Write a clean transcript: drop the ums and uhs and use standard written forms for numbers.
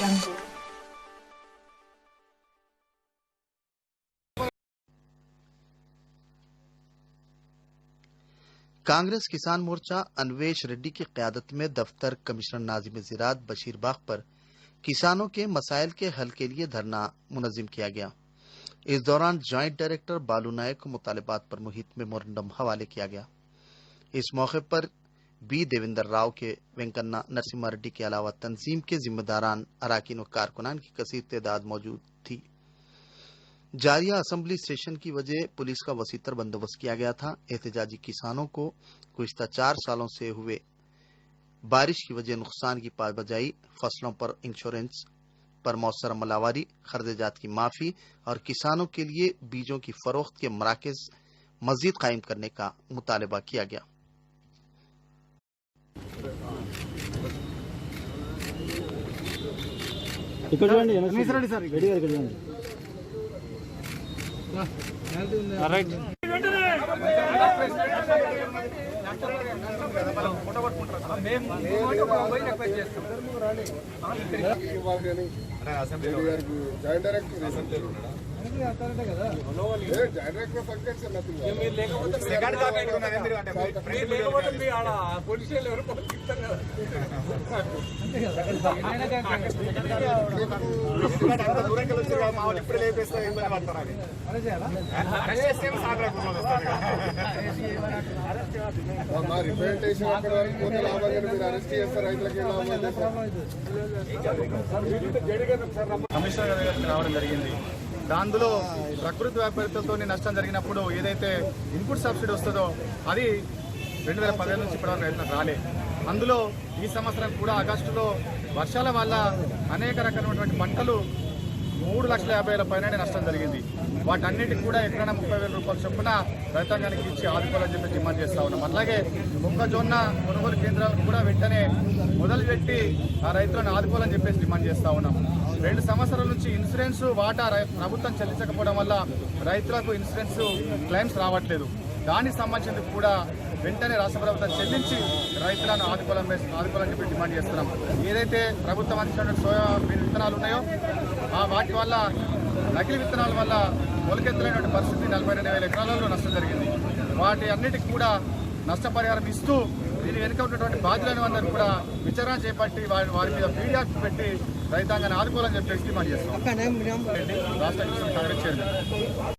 Jungle. Congress किसान मोर्चा अन्वेश रेड्डी की क़यादत में दफ्तर कमिश्नर नाज़िम ज़राअत बशीरबाग पर किसानों के मसाइल के हल के लिए धरना मुनज़्ज़म किया गया। इस दौरान जॉइंट डायरेक्टर बालू नायक को मुतालिबात पर मुहित मेमोरेंडम हवाले किया गया। इस मौके पर बी देवेंद्र राव के वेंकन्ना नरसिम्हा रेड्डी के अलावा तंजीम के जिम्मेदारान, अराकीन व कारकुनान की कसीर तादाद मौजूद थी। जारिया असम्बली सेशन की वजह पुलिस का वसीतर बंदोबस्त किया गया था। एहतजाजी किसानों को गुज़िश्ता 4 सालों से हुए बारिश की वजह नुकसान की पाबजाई, फसलों पर इंश्योरेंस पर मौसर मलावारी, खर्देजात की माफी और किसानों के लिए बीजों की फरोख्त के मराकज मजीद कायम करने का मुतालबा किया गया। కమిషనర్ గారికి రావడం జరిగింది. దానిలో ప్రకృతి వైపరీత్యాలతో నష్టం జరిగినప్పుడు ఏదైతే ఇన్పుట్ సబ్సిడీ వస్తుందో అది 2015 నుంచి ఇప్పటివరకు రైతులకు రాలే. అందులో ఈ సంవత్సరం కూడా ఆగస్టులో వర్షాల వల్ల అనేక రకాలైనటువంటి పంటలు 3,50,000 పైన నష్టం జరిగింది. వాటన్నిటికి కూడా ఎక్కడైనా 30,000 రూపాయల చొప్పున రైతాంగానికి ఇచ్చి ఆదుకోవాలని చెప్పి డిమాండ్ చేస్తా ఉన్నాం. అలాగే మొక్కజొన్న కొనుగోలు కేంద్రాలకు కూడా వెంటనే మొదలుపెట్టి ఆ రైతులను ఆదుకోవాలని చెప్పేసి డిమాండ్ చేస్తా ఉన్నాం. 2 సంవత్సరాల నుంచి ఇన్సూరెన్స్ వాటా ప్రభుత్వం చెల్లించకపోవడం వల్ల రైతులకు ఇన్సూరెన్స్ క్లెయిమ్స్ రావట్లేదు. దానికి సంబంధించి కూడా వెంటనే రాష్ట్ర ప్రభుత్వం చెల్లించి రైతులను ఆదుకోవాలని చెప్పి డిమాండ్ చేస్తున్నాం. ఏదైతే ప్రభుత్వం అందించిన సోయాబీన్ విత్తనాలు ఉన్నాయో వాటి వల్ల నకిలీ విత్తనాల వల్ల మొలకెత్తలేనటువంటి పరిస్థితి 42,000 ఎకరాలలో నష్టం జరిగింది. వాటి అన్నిటికీ కూడా నష్టపరిహారం ఇస్తూ దీని వెనుక ఉన్నటువంటి బాధ్యులైన అందరూ కూడా విచారణ చేపట్టి వారి మీద పీడియాక్ట్ పెట్టి రైతాంగాన్ని ఆదుకోవాలని చెప్పేసి డిమాండ్ చేస్తున్నాం. రాష్ట్ర కాంగ్రెస్ చైర్మన్.